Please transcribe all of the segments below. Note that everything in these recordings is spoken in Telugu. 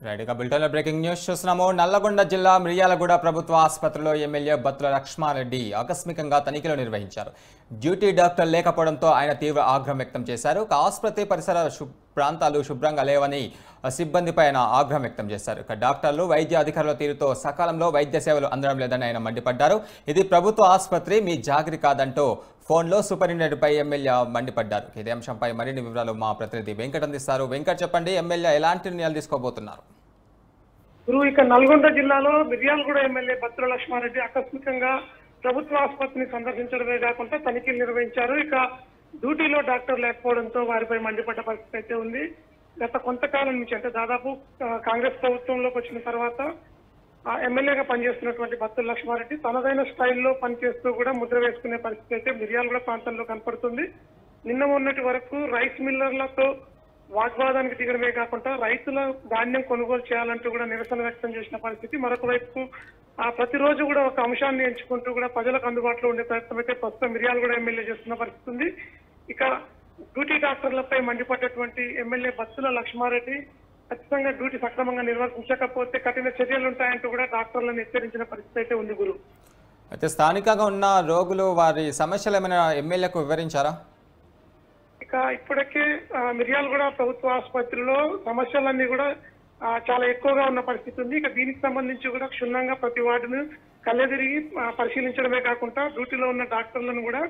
రైట్ ఇక బులెటిన్లో బ్రేకింగ్ న్యూస్ చూస్తున్నాము. నల్లగొండ జిల్లా మిర్యాలగూడ ప్రభుత్వ ఆసుపత్రిలో ఎమ్మెల్యే బత్తుల లక్ష్మారెడ్డి ఆకస్మికంగా తనిఖీలు నిర్వహించారు. డ్యూటీ డాక్టర్ లేకపోవడంతో ఆయన తీవ్ర ఆగ్రహం వ్యక్తం చేశారు. ఆసుపత్రి పరిసర ప్రాంతాలు శుభ్రంగా లేవని సిబ్బందిపై ఆయన ఆగ్రహం వ్యక్తం చేశారు. ఇక డాక్టర్లు వైద్య అధికారుల తీరుతో సకాలంలో వైద్య సేవలు అందడం లేదని ఆయన మండిపడ్డారు. ఇది ప్రభుత్వ ఆసుపత్రి, మీ జాగిరి కాదంటూ ఫోన్లో సూపరింటెండెంట్పై ఎమ్మెల్యే మండిపడ్డారు. ఇదే అంశంపై మరిన్ని వివరాలు మా ప్రతినిధి వెంకట్ అందిస్తారు. వెంకట్, చెప్పండి, ఎమ్మెల్యే ఎలాంటి నిర్ణయాలు తీసుకోబోతున్నారు? ఇక నల్గొండ జిల్లాలో మిర్యాలగూడ ఎమ్మెల్యే బత్తుల లక్ష్మారెడ్డి ఆకస్మికంగా ప్రభుత్వ ఆసుపత్రిని సందర్శించడమే కాకుండా తనిఖీలు నిర్వహించారు. ఇక డ్యూటీలో డాక్టర్ లేకపోవడంతో వారిపై మండిపడ్డ పరిస్థితి అయితే ఉంది. గత కొంతకాలం నుంచి, అంటే దాదాపు కాంగ్రెస్ ప్రభుత్వంలోకి వచ్చిన తర్వాత ఎమ్మెల్యేగా పనిచేస్తున్నటువంటి బత్తుల లక్ష్మారెడ్డి తనదైన స్టైల్లో పనిచేస్తూ కూడా ముద్ర వేసుకునే పరిస్థితి అయితే మిర్యాలగూడ ప్రాంతంలో కనపడుతుంది. నిన్న మొన్నటి వరకు రైస్ మిల్లర్లతో వాగ్వాదానికి దిగడమే కాకుండా రైతుల ధాన్యం కొనుగోలు చేయాలంటూ కూడా నిరసన వ్యక్తం చేసిన పరిస్థితి. మరొక వైపు ప్రతిరోజు కూడా ఒక అంశాన్ని ఎంచుకుంటూ కూడా ప్రజలకు అందుబాటులో ఉండే ప్రయత్నం అయితే ప్రస్తుతం మిర్యాలగూడ ఎమ్మెల్యే చేస్తున్న పరిస్థితి ఉంది. ఇక డ్యూటీ డాక్టర్లపై మండిపడ్డటువంటి ఎమ్మెల్యే బత్తుల లక్ష్మారెడ్డి ఖచ్చితంగా డ్యూటీ సక్రమంగా నిర్వర్తించకపోతే కఠిన చర్యలు ఉంటాయంటూ కూడా డాక్టర్లను హెచ్చరించిన పరిస్థితి అయితే ఉంది. గురు, అయితే స్థానికంగా ఉన్న రోగులు వారి సమస్యలు ఏమైనా ఎమ్మెల్యేకు వివరించారా? ఇక ఇప్పటికే మిర్యాలగూడ ప్రభుత్వ ఆసుపత్రిలో సమస్యలన్నీ కూడా చాలా ఎక్కువగా ఉన్న పరిస్థితి ఉంది. ఇక దీనికి సంబంధించి కూడా క్షుణ్ణంగా ప్రతి వార్డును కళ్ళెదిరిగి పరిశీలించడమే కాకుండా డ్యూటీలో ఉన్న డాక్టర్లను కూడా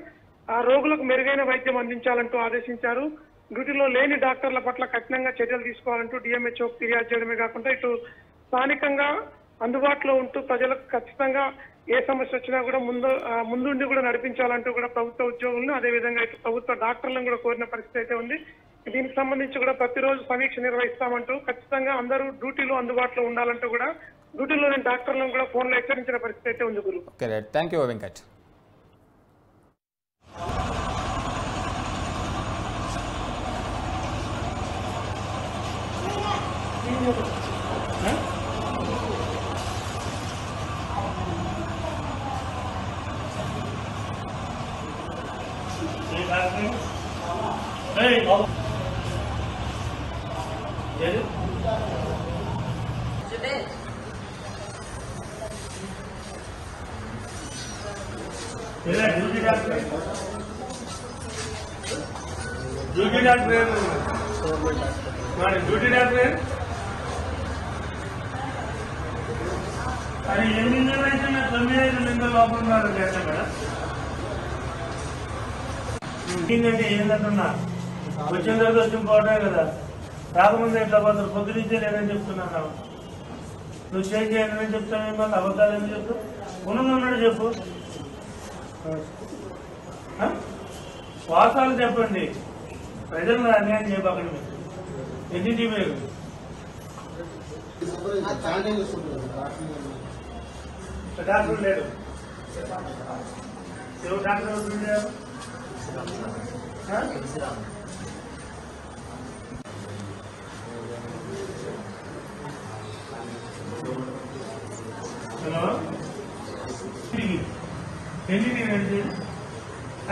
రోగులకు మెరుగైన వైద్యం అందించాలంటూ ఆదేశించారు. డ్యూటీలో లేని డాక్టర్ల పట్ల కఠినంగా చర్యలు తీసుకోవాలంటూ డిఎంహెచ్ఓ ఫిర్యాదు చేయడమే కాకుండా ఇటు స్థానికంగా అందుబాటులో ఉంటూ ప్రజలకు ఖచ్చితంగా ఏ సమస్య వచ్చినా కూడా ముందుండి కూడా నడిపించాలంటూ కూడా ప్రభుత్వ ఉద్యోగులను, అదేవిధంగా ఇటు ప్రభుత్వ డాక్టర్లను కూడా కోరిన పరిస్థితి అయితే ఉంది. దీనికి సంబంధించి కూడా ప్రతిరోజు సమీక్ష నిర్వహిస్తామంటూ ఖచ్చితంగా అందరూ డ్యూటీలో అందుబాటులో ఉండాలంటూ కూడా డ్యూటీలోని డాక్టర్లను కూడా ఫోన్లో హెచ్చరించిన పరిస్థితి అయితే ఉంది. గురు, thank you Venkat. Duty doctor अरे 8 నెలలు అయితే 9 నెలల లోపల ఉన్నారు కదా మేడం. ఏంటంటే ఏంటంటున్నా వచ్చిన తర్వాత వచ్చి పోవటమే కదా, రాకముందు ఎట్లా పోతారు? పొద్దునించే లేదని చెప్తున్నాను. నువ్వు చేంజ్ చేయాలని చెప్తాను, మళ్ళీ అబద్ధాలు ఏమని చెప్పు, ఉన్నది చెప్పు, వాస్తవాలు చెప్పండి. ప్రజలను అన్యాయం చేయబాకండి. ఎన్నింటి మీరు డాక్టర్ లేడు, ఎవరు డాక్టర్ అవుతుంటారు? హలో, ఎన్ని నడిచి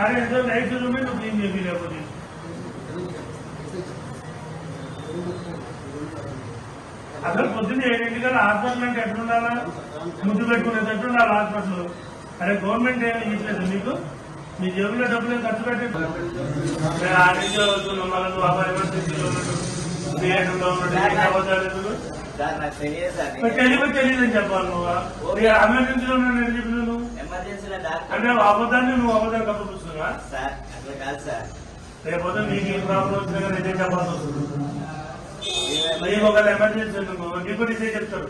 అరే ఎంతో నైట్ రూమే నువ్వు క్లీన్ చేసి లేకపోతే అసలు పొద్దున్న 7 గంటల హాస్పిటల్ అంటే ఎట్లుండాలా? ముద్దు పెట్టుకునేటట్టు ఉండాలి హాస్పిటల్. అరే గవర్నమెంట్ ఏమి ఇవ్వలేదు మీకు? మీ జేబులో డబ్బులు ఖర్చు పెట్టి ఆ నుంచి అవుతున్నాం. మళ్ళీ నువ్వు అబ్బాయి ఎమర్జెన్సీలో ఉన్నట్టు తెలియదని చెప్పాలి. నువ్వు ఎమర్జెన్సీలో ఉన్నాను చెప్పిన నువ్వు అంటే అబద్ధాన్ని నువ్వు అబద్ధాన్ని కప్పుకొస్తున్నావా? రేపు నీకు ఏ ప్రాబ్లం వచ్చినా కానీ ఇదే చెప్పాల్సి వస్తుంది. నీకు ఒక ఎమర్జెన్సీ నువ్వు నీకు ఇదే చెప్తారు.